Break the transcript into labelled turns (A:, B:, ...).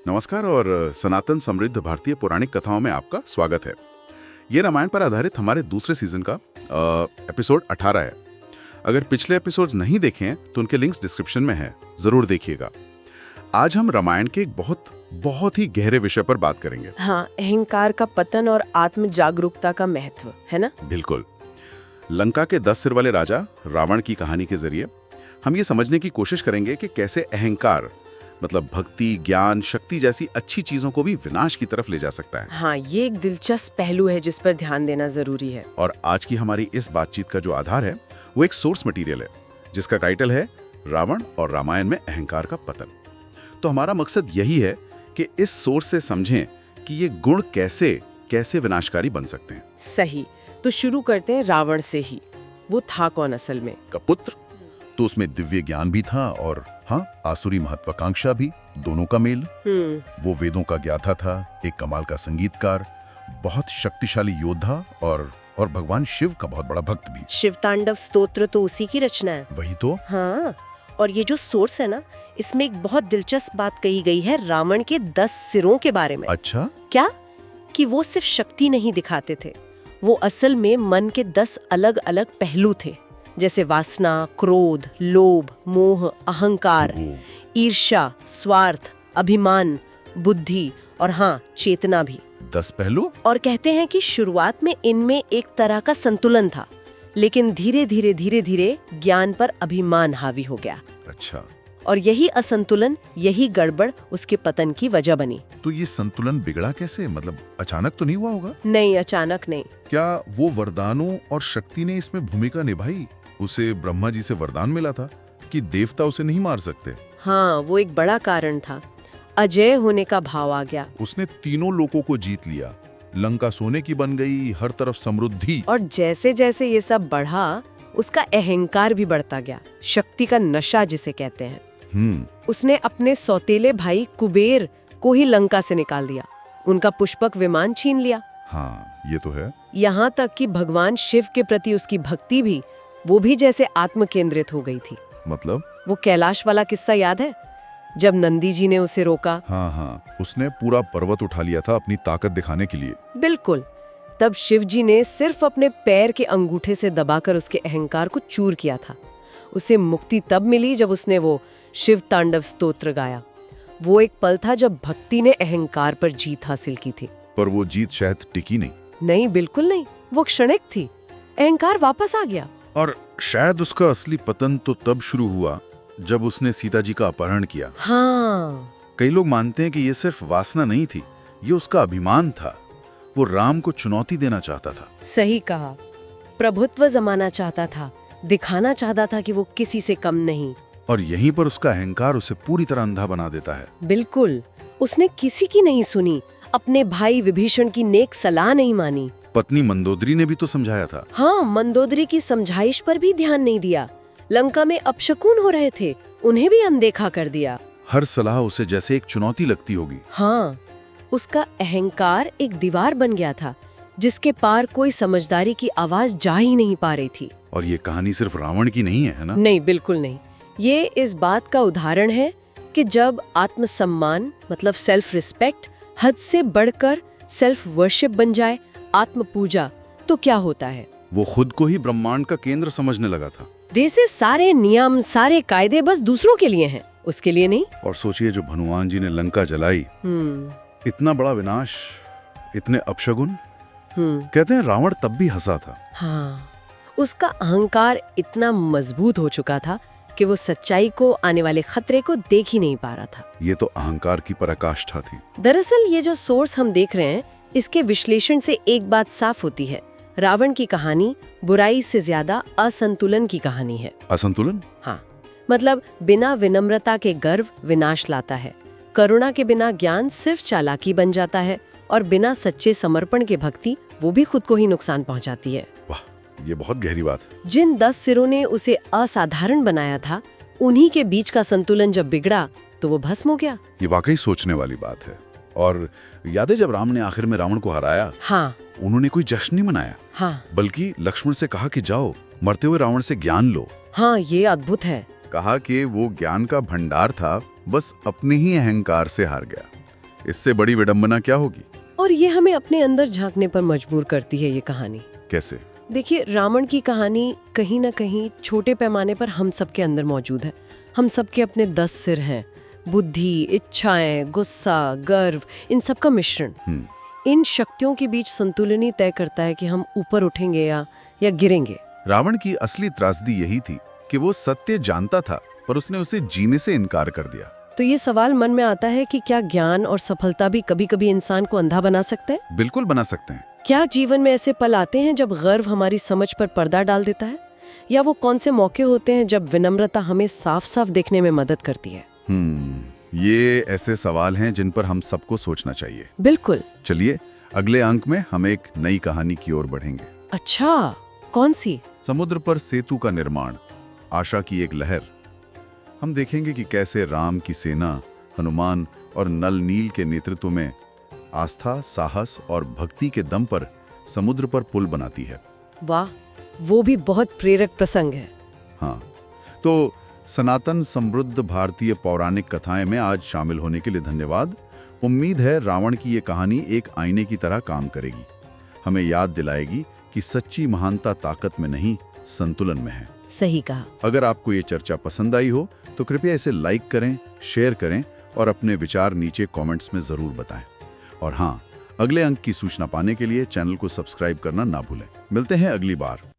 A: नमस्कार और सनातन समृद्ध भारतीय पौराणिक कथाओं में आपका स्वागत है। ये रामायण पर आधारित हमारे दूसरे सीजन का एपिसोड 18 है। अगर पिछले एपिसोड्स नहीं देखे हैं तो उनके लिंक्स डिस्क्रिप्शन में हैं, जरूर देखिएगा। आज हम रामायण के एक बहुत ही गहरे विषय पर बात करेंगे।
B: हाँ, अहंकार का पतन और आत्म जागरूकता का महत्व, है ना?
A: बिल्कुल। लंका के 10 सिर वाले राजा रावण की कहानी के जरिए हम ये समझने की कोशिश करेंगे कि कैसे अहंकार मतलब भक्ति, ज्ञान, शक्ति जैसी अच्छी चीजों को भी विनाश की तरफ ले जा सकता है।
B: हाँ, ये एक दिलचस्प पहलू है जिस पर ध्यान देना जरूरी है।
A: और आज की हमारी इस बातचीत का जो आधार है वो एक सोर्स मटेरियल है जिसका टाइटल है रावण और रामायण में अहंकार का पतन। तो हमारा मकसद यही है कि इस सोर्स से समझें कि ये गुण कैसे विनाशकारी बन सकते हैं।
B: सही। तो शुरू करते हैं रावण से ही। वो था कौन असल में?
C: का पुत्र, तो उसमें दिव्य ज्ञान भी था और हाँ, आसुरी महत्वाकांक्षा भी, दोनों का मेल। वो वेदों का ज्ञाता था, एक कमाल का संगीतकार, बहुत शक्तिशाली योद्धा और भगवान शिव का बहुत बड़ा भक्त भी।
B: शिव तांडव स्तोत्र तो उसी की रचना है।
C: वही तो।
B: हाँ, और ये जो सोर्स है ना, इसमें एक बहुत दिलचस्प बात कही गई है रावण के 10 सिरों के बारे में।
C: अच्छा?
B: क्या? कि वो सिर्फ शक्ति नहीं दिखाते थे, वो असल में मन के 10 अलग अलग पहलू थे, जैसे वासना, क्रोध, लोभ, मोह, अहंकार, ईर्ष्या, स्वार्थ, अभिमान, बुद्धि और हाँ, चेतना भी।
C: 10 पहलू?
B: और कहते हैं कि शुरुआत में इनमें एक तरह का संतुलन था, लेकिन धीरे धीरे ज्ञान पर अभिमान हावी हो गया।
C: अच्छा।
B: और यही असंतुलन, यही गड़बड़ उसके पतन की वजह बनी।
C: तो ये संतुलन बिगड़ा कैसे? मतलब अचानक तो नहीं हुआ होगा?
B: नहीं, अचानक नहीं।
C: क्या वो वरदानों और शक्ति ने इसमें भूमिका निभाई? उसे ब्रह्मा जी से वरदान मिला था कि देवता उसे नहीं मार सकते।
B: हाँ, वो एक बड़ा कारण था। अजय होने का भाव आ गया।
C: उसने तीनों लोकों को जीत लिया, लंका सोने की बन गई, हर तरफ समृद्धि।
B: और जैसे जैसे ये सब बढ़ा, उसका अहंकार भी बढ़ता गया, शक्ति का नशा जिसे कहते हैं। उसने अपने सौतेले भाई कुबेर को ही लंका से निकाल दिया, उनका पुष्पक विमान छीन लिया।
C: हाँ, ये तो है।
B: यहाँ तक कि भगवान शिव के प्रति उसकी भक्ति भी, वो भी जैसे आत्म केंद्रित हो गई थी।
C: मतलब?
B: वो कैलाश वाला किस्सा याद है, जब नंदी जी ने उसे रोका?
C: हाँ, उसने पूरा पर्वत उठा लिया था अपनी ताकत दिखाने के लिए।
B: बिल्कुल। तब शिव जी ने सिर्फ अपने पैर के अंगूठे से दबाकर उसके अहंकार को चूर किया था। उसे मुक्ति तब मिली जब उसने वो शिव तांडव स्तोत्र गाया। वो एक पल था जब भक्ति ने अहंकार पर जीत हासिल की थी।
C: पर वो जीत शायद टिकी नहीं।
B: नहीं, बिल्कुल नहीं। वो क्षणिक थी, अहंकार वापस आ गया।
C: और शायद उसका असली पतन तो तब शुरू हुआ जब उसने सीता जी का अपहरण किया।
B: हाँ।
C: कई लोग मानते हैं कि ये सिर्फ वासना नहीं थी, ये उसका अभिमान था। वो राम को चुनौती देना चाहता था।
B: सही कहा। प्रभुत्व जमाना चाहता था, दिखाना चाहता था कि वो किसी से कम नहीं।
C: और यहीं पर उसका अहंकार उसे पूरी तरह अंधा बना देता है।
B: बिल्कुल। उसने किसी की नहीं सुनी, अपने भाई विभीषण की नेक सलाह नहीं मानी।
C: पत्नी मंदोदरी ने भी तो समझाया था।
B: हाँ, मंदोदरी की समझाइश पर भी ध्यान नहीं दिया। लंका में अपशकुन हो रहे थे, उन्हें भी अनदेखा कर दिया।
C: हर सलाह उसे जैसे एक चुनौती लगती होगी।
B: हाँ, उसका अहंकार एक दीवार बन गया था जिसके पार कोई समझदारी की आवाज जा ही नहीं पा रही थी।
C: और ये कहानी सिर्फ रावण की नहीं है ना?
B: नहीं, बिल्कुल नहीं। ये इस बात का उदाहरण है कि जब आत्मसम्मान मतलब सेल्फ रिस्पेक्ट हद से बढ़कर सेल्फ वर्शिप बन जाए, आत्म पूजा, तो क्या होता है?
C: वो खुद को ही ब्रह्मांड का केंद्र समझने लगा था।
B: जैसे सारे नियम, सारे कायदे बस दूसरों के लिए हैं, उसके लिए नहीं।
C: और सोचिए, जो हनुमान जी ने लंका जलाई, इतना बड़ा विनाश, इतने अपशगुन। कहते हैं रावण तब भी हंसा था।
B: हाँ, उसका अहंकार इतना मजबूत हो चुका था कि वो सच्चाई को, आने वाले खतरे को देख ही नहीं पा रहा था।
C: ये तो अहंकार की पराकाष्ठा थी।
B: दरअसल ये जो सोर्स हम देख रहे हैं, इसके विश्लेषण से एक बात साफ होती है, रावण की कहानी बुराई से ज्यादा असंतुलन की कहानी है।
C: असंतुलन?
B: हाँ, मतलब बिना विनम्रता के गर्व विनाश लाता है, करुणा के बिना ज्ञान सिर्फ चालाकी बन जाता है, और बिना सच्चे समर्पण के भक्ति वो भी खुद को ही नुकसान पहुंचाती है।
C: वाह, ये बहुत गहरी बात है।
B: जिन 10 सिरों ने उसे असाधारण बनाया था, उन्हीं के बीच का संतुलन जब बिगड़ा तो वो भस्म हो गया।
C: ये वाकई सोचने वाली बात है। और याद है जब राम ने आखिर में रावण को हराया?
B: हाँ।
C: उन्होंने कोई जश्न नहीं मनाया।
B: हाँ।
C: बल्कि लक्ष्मण से कहा कि जाओ, मरते हुए रावण से ज्ञान लो।
B: हाँ, ये अद्भुत है।
C: कहा कि वो ज्ञान का भंडार था, बस अपने ही अहंकार से हार गया।
A: इससे बड़ी विडंबना क्या होगी?
B: और ये हमें अपने अंदर झांकने पर मजबूर करती है ये कहानी।
A: कैसे?
B: देखिए, रावण की कहानी कहीं ना कहीं छोटे पैमाने पर हम सबके अंदर मौजूद है। हम सबके अपने 10 सिर हैं, बुद्धि, इच्छाएं, गुस्सा, गर्व, इन सब का मिश्रण। इन शक्तियों के बीच संतुलन ही तय करता है कि हम ऊपर उठेंगे या गिरेंगे।
A: रावण की असली त्रासदी यही थी कि वो सत्य जानता था पर उसने उसे जीने से इनकार कर दिया।
B: तो ये सवाल मन में आता है कि क्या ज्ञान और सफलता भी कभी-कभी इंसान को अंधा बना सकते हैं?
A: बिल्कुल बना सकते हैं।
B: क्या जीवन में ऐसे पल आते हैं जब गर्व हमारी समझ पर पर्दा डाल देता है? या वो कौन से मौके होते हैं जब विनम्रता हमें साफ-साफ देखने में मदद करती है?
A: ये ऐसे सवाल हैं जिन पर हम सबको सोचना चाहिए।
B: बिल्कुल।
A: चलिए, अगले अंक में हम एक नई कहानी की ओर बढ़ेंगे।
B: अच्छा, कौन सी?
A: समुद्र पर सेतु का निर्माण, आशा की एक लहर। हम देखेंगे कि कैसे राम की सेना, हनुमान और नल नील के नेतृत्व में आस्था, साहस और भक्ति के दम पर समुद्र पर पुल बनाती है।
B: वाह, वो भी बहुत प्रेरक प्रसंग है।
A: हाँ, तो सनातन समृद्ध भारतीय पौराणिक कथाएं में आज शामिल होने के लिए धन्यवाद। उम्मीद है रावण की ये कहानी एक आईने की तरह काम करेगी, हमें याद दिलाएगी कि सच्ची महानता ताकत में नहीं, संतुलन में है।
B: सही कहा।
A: अगर आपको ये चर्चा पसंद आई हो तो कृपया इसे लाइक करें, शेयर करें और अपने विचार नीचे कमेंट्स में जरूर बताएं। और हाँ, अगले अंक की सूचना पाने के लिए चैनल को सब्सक्राइब करना ना भूलें। मिलते हैं अगली बार।